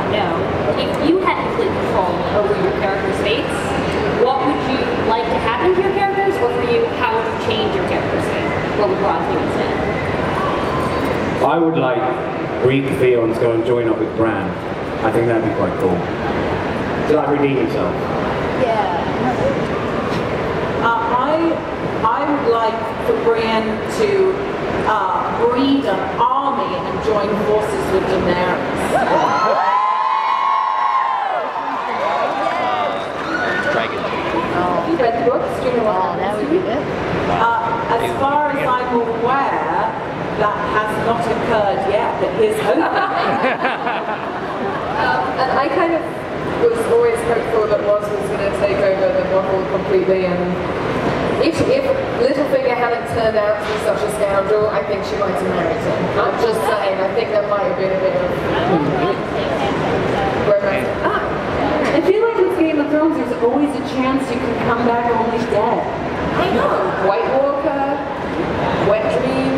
to know, if you had complete control over your character's fates, what would you like to happen to your characters, or for you, how would you change your character's fate? What would Roz do instead? I would like Greek Theon to go and join up with Bran. I think that'd be quite cool. To like redeem himself. Yeah. I would like for Bran to breed an army and join forces with Daenerys. Dragon. Have you read the books? Do you know what That would be good. As far as I'm aware, that has not occurred yet, but here's hoping. And I kind of was always hopeful that Roz was going to take over the novel completely, and if Littlefinger hadn't turned out to be such a scoundrel, I think she might have married him. I'm just saying, I think that might have been a bit of romance. I feel like with Game of Thrones, there's always a chance you can come back only dead. I know. White Walker, Wet Dream.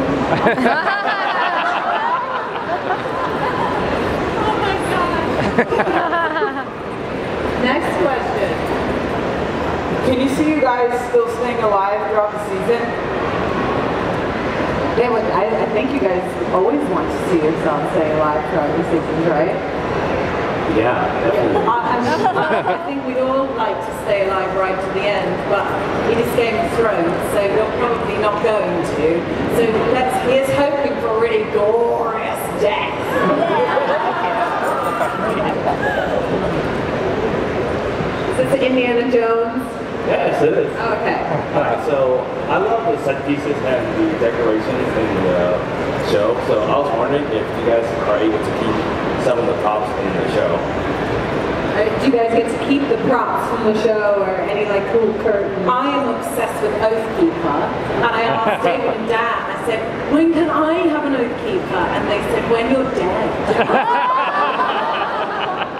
Next question. Can you see you guys still staying alive throughout the season? Yeah, well, I think you guys always want to see yourself stay alive throughout the seasons, right? Yeah, definitely. I think we'd all like to stay alive right to the end, but it is Game of Thrones, so we're probably not going to. So here's hoping for a really glorious death. Is this Indiana Jones? Yes, it is. Oh, okay. Alright, so I love the set pieces and the decorations in the show, so I was wondering if you guys are able to keep some of the props in the show. Do you guys get to keep the props from the show or any like cool curtains? I am obsessed with Oathkeeper, and I asked David and Dan, I said, when can I have an Oathkeeper? And they said, when you're dead.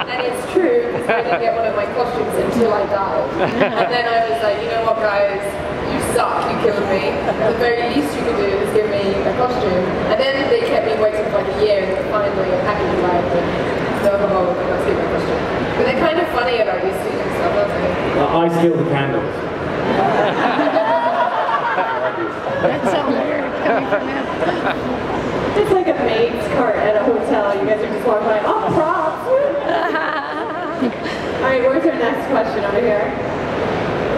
And it's true, because I didn't get one of my costumes until I died. And then I was like, you know what guys, you suck, you killed me. The very least you could do is give me a costume. And then they kept me waiting for like a year, and finally I'm happy to lie, but no, I got to see my costume. But they're kind of funny about you stealing stuff, aren't they? I steal the candles. That's so weird coming from him. It's like a maid's cart at a hotel. You guys are just walking by, oh, props! Alright, where's our next question over here?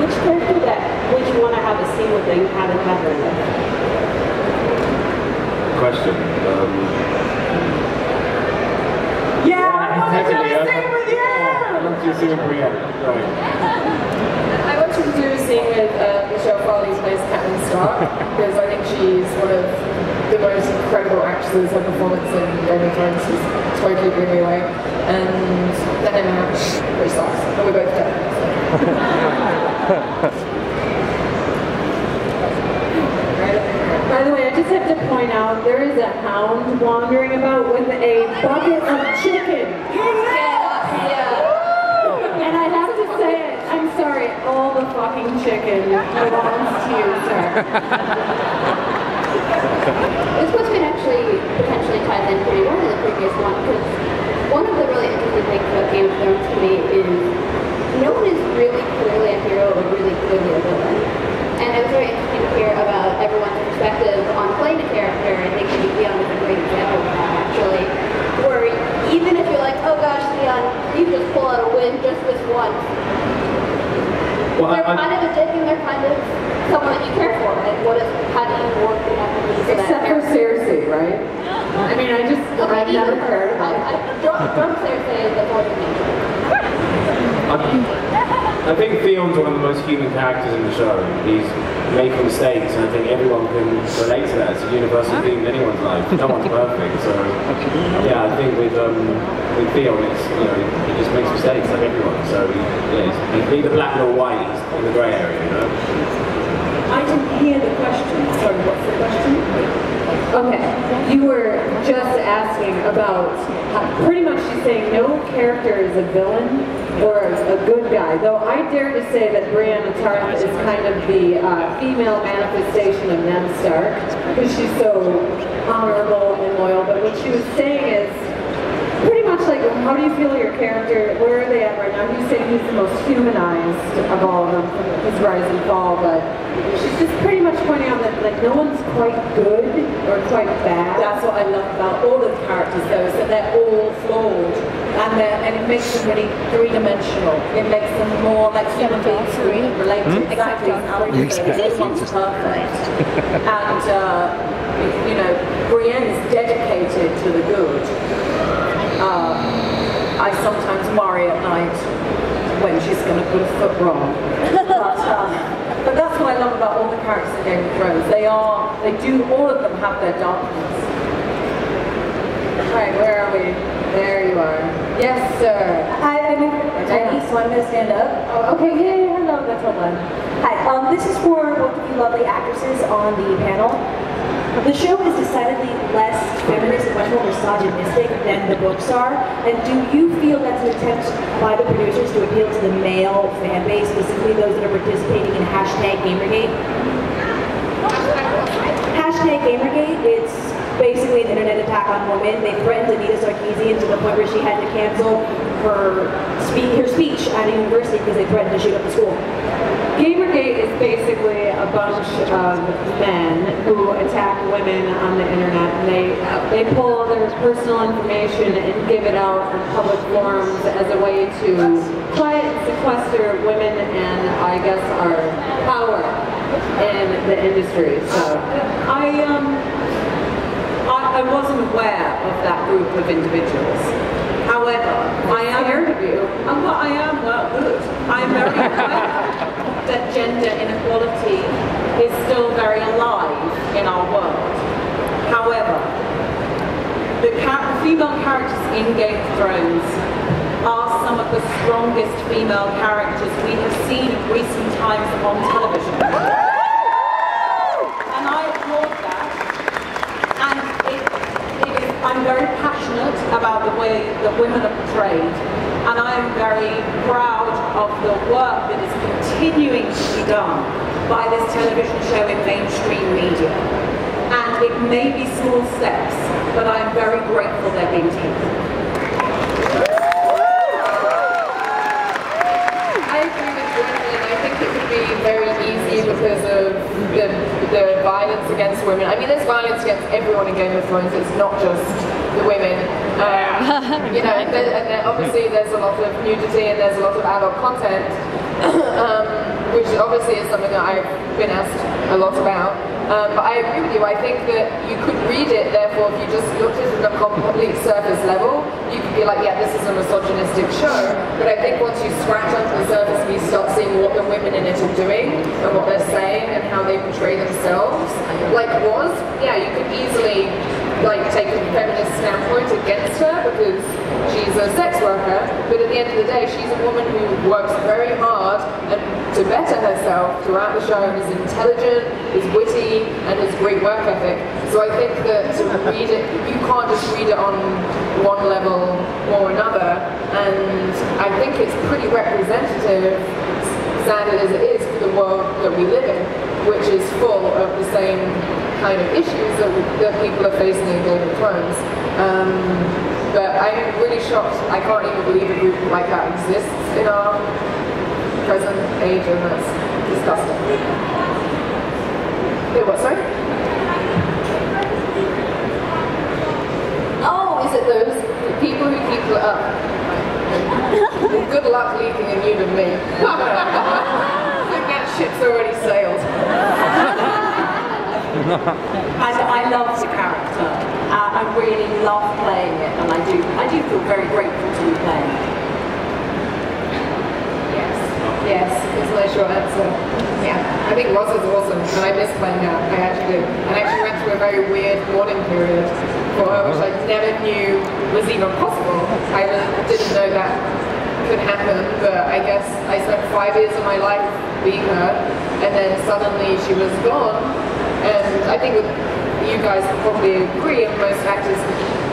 Which character would you want to have a scene with that you haven't had her with? Question. Yeah, I want to do a scene with you! I want to see with Brienne. I want you to do a scene with Michelle Farley, who plays Catelyn Stark, because I think she's one of the most incredible actors. Her performance in Game of Thrones has totally blew me away. And then Emma, which sucks, and we're both dead. By the way, I just have to point out, there is a hound wandering about with a bucket of chicken. And I have to say it, I'm sorry, all the fucking chicken belongs to you, sir. This question actually potentially ties in pretty well to the previous one, because one of the really interesting things about Game of Thrones to me is no one is really clearly a hero or really clearly a villain. And it was very interesting to hear about everyone's perspective on playing a character. I think Leon is a great example of that, actually. Where even if you're like, oh gosh, Leon, you just pull out a win just this once. Well, they're kind of a dick and they're kind of someone that you care for. And how do you work with that? Except for Cersei, right? I mean, I've never cared about it. Drunk Cersei is the fourth of nature. I think Theon's one of the most human characters in the show. He's making mistakes, and I think everyone can relate to that. It's a universal theme in anyone's life. No one's perfect, so yeah, I think with Theon, it's he just makes mistakes like everyone. So he's neither black nor white. He's in the grey area, I didn't hear the question. Sorry, what's the question? Okay, you were just asking about, pretty much she's saying no character is a villain or a good guy, though I dare to say that Brienne of Tarth is kind of the female manifestation of Ned Stark, because she's so honorable and loyal, but what she was saying is, pretty much like how do you feel your character, where are they at right now? You say he's the most humanized of all of them, his rise and fall, but she's just pretty much pointing out that like no one's quite good or quite bad. That's what I love about all of the characters though, is that they're all flawed. And it makes them really three-dimensional. It makes them more like human beings who relate to exactly how everyone's perfect. And you know, Brienne's dedicated to the good. I sometimes worry at night when she's going to put a foot wrong. But that's what I love about all the characters in Game of Thrones. All of them have their darkness. Right, where are we? There you are. Yes, sir. Hi, I'm Jenny, so I'm going to stand up. Oh, okay, yeah, Hello, that's all done. Hi, this is for both of you lovely actresses on the panel. The show is decidedly less feminist and much more misogynistic than the books are. And do you feel that's an attempt by the producers to appeal to the male fan base, specifically those that are participating in #Gamergate? #Gamergate, it's basically an internet attack on women. They threatened Anita Sarkeesian to the point where she had to cancel her speech at a university because they threatened to shoot up the school. Gamergate is basically a bunch of men who attack women on the internet, and they pull their personal information and give it out on public forums as a way to try and sequester women and I guess our power in the industry. So I wasn't aware of that group of individuals. However, I am very good. I am very aware that gender inequality is still very alive in our world. However, the female characters in Game of Thrones are some of the strongest female characters we have seen in recent times on television. And I applaud that. And I'm very passionate about the way that women are portrayed, and I am very proud of the work that is continuing to be done by this television show in mainstream media. And it may be small steps, but I am very grateful they're being taken. I agree with you, and I think it would be very easy because of the violence against women. I mean, there's violence against everyone in Game of Thrones. It's not just the women. You know, and obviously there's a lot of nudity and there's a lot of adult content, which obviously is something that I've been asked a lot about. But I agree with you. I think that you could read it, therefore, if you just looked at it on a complete surface level, you could be like, yeah, this is a misogynistic show. But I think once you scratch under the surface and you start seeing what the women in it are doing and what they're saying and how they portray themselves, yeah, you could easily take a feminist standpoint against her because she's a sex worker, but at the end of the day, she's a woman who works very hard and to better herself throughout the show, and is intelligent, is witty, and has great work ethic. So I think that to read it, you can't just read it on one level or another, and I think it's pretty representative, sad as it is, for the world that we live in, which is full of the same kind of issues that people are facing in Game of Thrones. But I'm really shocked. I can't even believe a group like that exists in our present age, and that's disgusting. Wait, what, sorry? Oh, is it those people who keep it up? Good luck leaking a nude of me. I think that ship's already sailed. I love the character. I really love playing it, and I do feel very grateful to be playing it. Yes, is my short answer. Yeah, I think Roz is awesome, and I miss playing her. I actually do. And I actually went through a very weird mourning period for her, which I never knew was even possible. I didn't know that could happen, but I guess I spent 5 years of my life being her, and then suddenly she was gone. And I think you guys probably agree, and most actors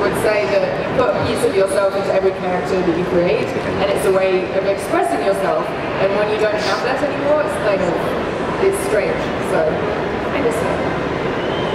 would say that you put a piece of yourself into every character that you create, and it's a way of expressing yourself. And when you don't have that anymore, it's strange. So I miss her.